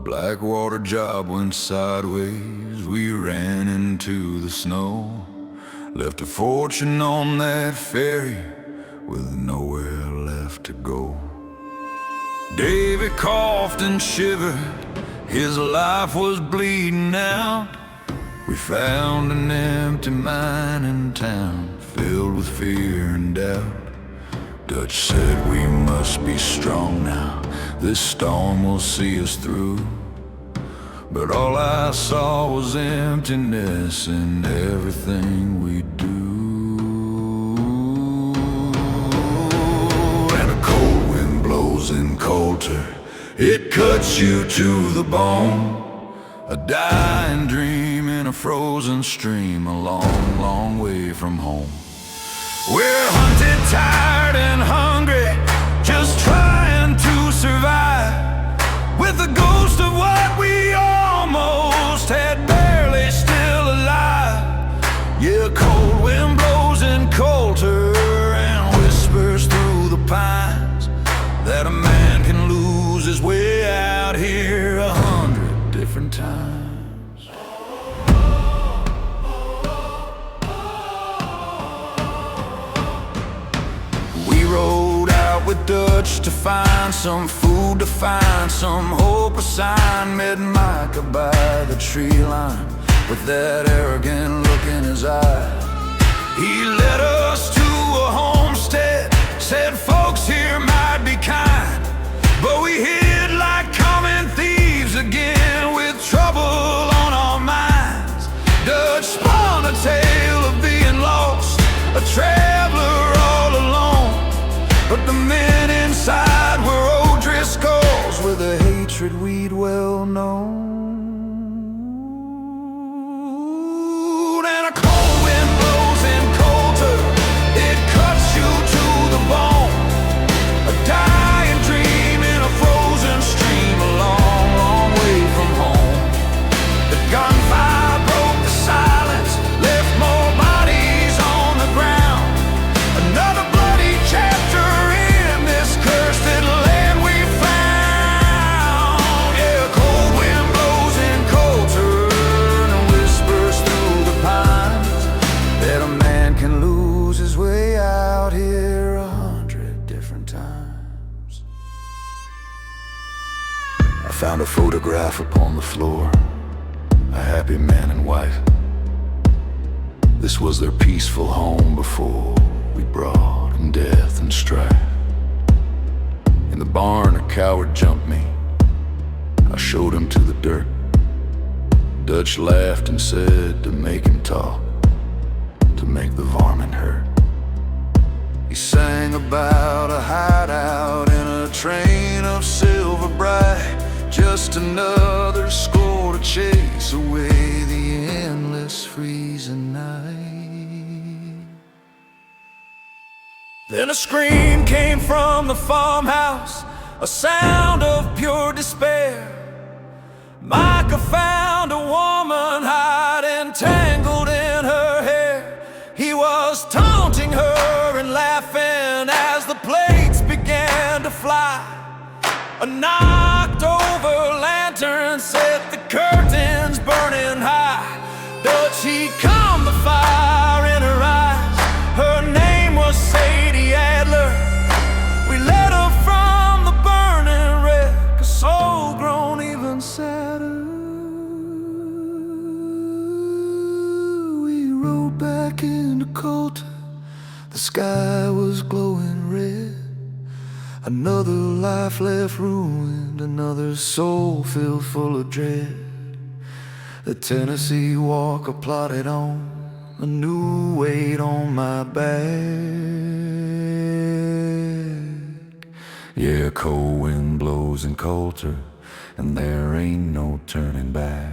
Blackwater job went sideways. We ran into the snow, left a fortune on that ferry with nowhere left to go. Davy coughed and shivered, his life was bleeding out. We found an empty mining town filled with fear and doubt. Dutch said we must be strong now, this storm will see us through. But all I saw was emptiness in everything we do. And a cold wind blows in Colter, it cuts you to the bone. A dying dream in a frozen stream, a long, long way from home. We're hunted, tired and hungry, just trying to survive, with the ghost of what we almost had barely still alive. Yeah, cold wind blows in Colter and whispers through the pines that a man can lose his way out here 100 different times. Rode out with Dutch to find some food, to find some hope, a sign. Met Micah by the tree line with that arrogant look in his eye. He led us to a homestead, said folks here might be kind, but we hid like common thieves again, with trouble on our minds. Dutch spun a tale of being lost, a traveler all alone. But the men inside were old Driscolls with a hatred we'd well known. And a cold wind blows in Colter, it cuts you to the bone. A dying dream in a frozen stream, a long, long way from home. The gunfire broke the silence, left more bodies on the ground. Another bloody chapter, found a photograph upon the floor, a happy man and wife. This was their peaceful home before we brought them death and strife. In the barn a coward jumped me, I showed him to the dirt. Dutch laughed and said to make him talk, to make the varmint hurt. He sang about a hideout in a train of silver bright, just another score to chase away the endless freezing night. Then a scream came from the farmhouse, a sound of pure despair. Micah found a woman hiding, tangled in her hair. He was taunting her and laughing as the plates began to fly. A knocked over lantern set the curtains burning high. Dutch, he calmed the fire in her eyes. Her name was Sadie Adler. We led her from the burning wreck, a soul grown even sadder. We rode back into Colter, the sky was glowing red. Another life left ruined, another soul filled full of dread. The Tennessee Walker plodded on, a new weight on my back. Yeah, cold wind blows in Colter, and there ain't no turning back.